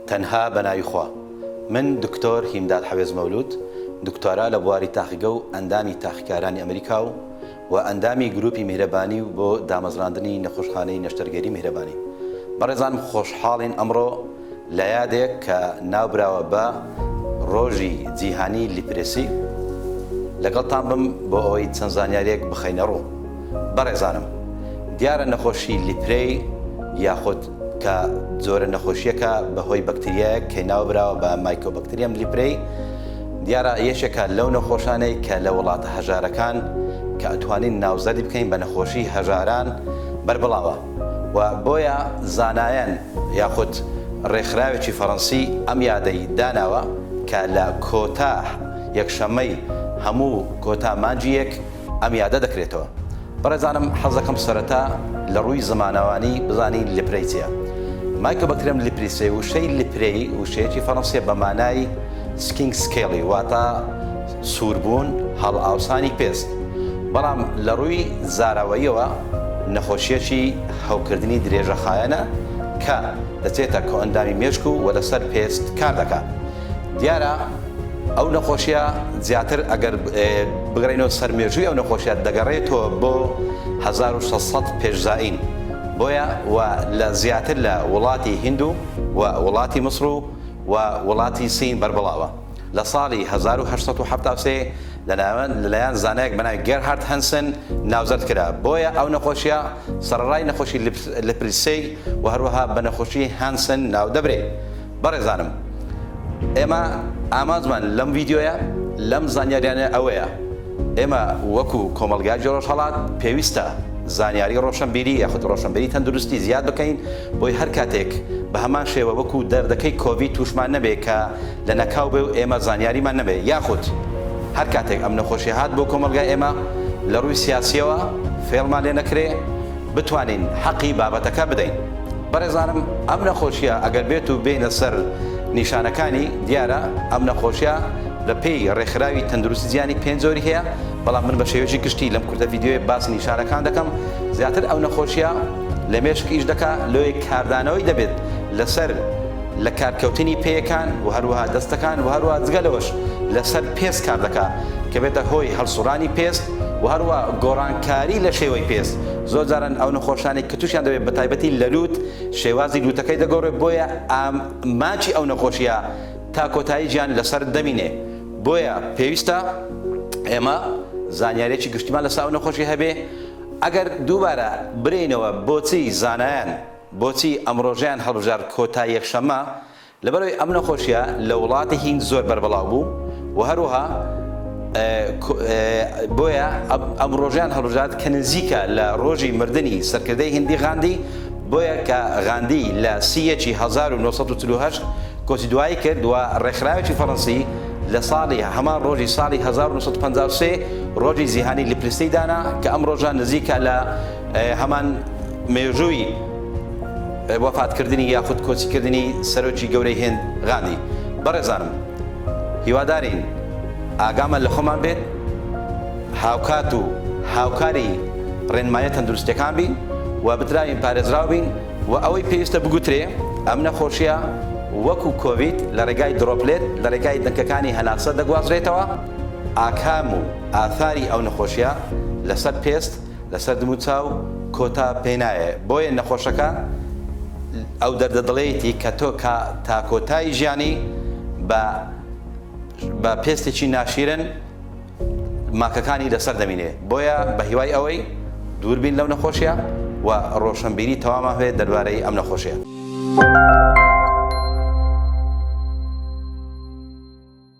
تەنها بەناوی خوا. من دکتۆر هیمداد حەوێز مەولود، دکتۆرا لە بواری تاقیگە و ئەندامی تاقیکارانی ئەمریکا و ئەندامی گروپی میهرەبانی و بۆ دامەزراندنی نەخۆشخانەی نەشتەرگەری میهرەبانی. بەڕێزانم خۆشحاڵین ئەمڕۆ لە یادێک کە ناوبراوە بە ڕۆژی جیهانی لیپرسی لەگەڵتان بم بۆ ئەوەی چەند زانیاریەک بخەینە ڕوو. بەڕێزانم، دیارە نەخۆشی لیپرەی یاخود کە زۆرە نەخۆشیەکە بەهۆی بەکتریایەک کە ناوبراوە بە مایکۆبەکتریەم لیپرەی، دیارە یەکێکە لەو نەخۆشانەی کە لە وڵاتە هەژارەکان کە ئەتوانین ناوزەری بکەین بە نەخۆشی هەژاران بربڵاوە و بۆیە زانایان یاخود ڕێکخراوێکی فەڕەنسی ئەم یادەی داناوە کە لە کۆتا یەکشەمەی هەموو کۆتا مانجیەک ئەم یادە دەکرێتەوە. بەڕێزانم، حەز دەکەم سەرەتا لە ڕووی زمانەوانی بزانین لیپرەی چییە. مایکۆبەکتریەم لیپریسی وشەی لیپرەی وشەیەکی فەڕەنسیە بە مانای سکینگ سکێڵی، واتە سووربوون هەڵ ئاوسانی پێست. بەڵام لە ڕووی زاراوەیەوە نەخۆشیەکی هەوکردنی درێژەخایەنە کە دەچێتە کۆئەندامی مێشک و لەسەر پێست کار دەکات. دیارە ئەو نەخۆشیە زیاتر ئەگەر بگەڕێنەوە سەر مێژووی ئەو نەخۆشیە دەگەڕێتەوە بۆ 1600 پێشزائین. بۆیە و لە زیاتر لە وڵاتی هیند و وڵاتی مصر و وڵاتی سین بربڵاوە. لە ساڵی 1873 لەلایەن زانایەک بەناوی گێرهارد هەنسن ناوزەرد کرا. بۆیە ئەو نەخۆشیە سەرڕای نەخۆشی لیپریسی و هەروەها بە نەخۆشی هەنسن ناو دەبرێ. بەڕێزانم، ئێمە ئامانجمان لەم ڤیدیۆیە لەم زانیاریانە ئەوەیە، ئێمە وەکو کۆمەڵگای جۆرەشەڵات پێویستە زانیاری ڕۆشنبیری یاخود ڕۆشنبیری تەندروستی زیاد بکەین بۆی هەر کاتێک بە هەمان شێوە وەکو دەردەکەی کۆڤید تووشمان نەبێ کە لە نەکاو بێ و ئێمە زانیاریمان نەبێ، یاخود هەر کاتێک ئەم نەخۆشی هات بۆ کۆمەڵگای ئێمە لە ڕووی سیاسیەوە فێڵمان لێ نەکرێ بتوانین حەقی بابەتەکە بدەین. بەڕێزانم، ئەم نەخۆشیە ئەگەر بێت و بێنە سەر نیشانەکانی، دیارە ئەم نەخۆشیە لە پێی ڕێکخراوی تەندروستی جیهانی پێنج زۆری هەیە، بەڵام من بە شێوەیەکی گشتی لەم کورتە ڤیدیۆیە باسی نیشانەکان دەکەم. زیاتر ئەو نەخۆشیە لە مێشک ئیش دەکات، لۆی کاردانەوەی دەبێت لەسەر لە کارکەوتنی پێیەکان و هەروەها دەستەکان و هەروەها جگەلەوەش لەسەر پێست کار دەکات کە بێتە هۆی هەڵسوڕانی پێست و هەروەها گۆڕانکاری لە شێوەی پێست. زۆر جاران ئەو نەخۆشانەی کە تووشیان دەبێت بە تایبەتی لە لووت شێوازی لووتەکەی دەگۆڕێت، بۆیە ماچی ئەو نەخۆشیە تا کۆتایی گیان لەسەر دەمینێ. بۆیە پێویستە ئێمە زانیارێکی گشتیمان لەسەر ئەو نەخۆشی هەبێ. ئەگەر دووبارە برێنەوە بۆچی زانایان بۆچی ئەمڕۆژیان هەڵبژار کۆتا یەکشەمە، لەبەرەوەی ئەم نەخۆشیە لە وڵاتی هیند زۆر بەربەڵاو بوو و هەروەها بۆیە ئەمڕۆژیان هەڵبژار کە نزیکە لە ڕۆژی مردنی سەرکردەی هیندی غاندی، بۆیە کە غاندی لە سیەکی 1948 کۆچی دوایی کرد و ڕێکخراوێکی فەڕەنسی لە ساڵی هەمان ڕۆژی ساڵی 1953 ڕۆژی جیهانی لیپرسی دانا کە ئەم ڕۆژە نزیکە لە هەمان مێژووی وەفاتکردنی یاخود کۆچیکردنی سەرۆکی گەورەی هێند غاندی. بەڕێزانم، هیوادارین ئاگامە لە خۆمان بێت، هاوکات و هاوکاری ڕێنمایە تەندروستیەکان بین و بتراوین پارێزراو بین و ئەوەی پێویستە بگوترێ ئەم نەخۆشیە وەکو کۆڤید لە ڕێگای دڕۆپلێت لە ڕێگای دەنگەکانی هەناسە دەگوازرێتەوە. ئاکام و ئاثاری ئەو نەخۆشیە لەسەر پێست لەسەر دموچاو کۆتا پێنایە. بۆیە نەخۆشەکە ئەو دەردەدڵێتی کە تۆ تا کۆتایی ژیانی بە پێستێکی ناشیرن ماکەکانی لەسەر دەمینێ. بۆیە بە هیوای ئەوەی دووربین لەو نەخۆشیە و ڕۆشنبیری تەوامان هەیە دەربارەی ئەم نەخۆشیە.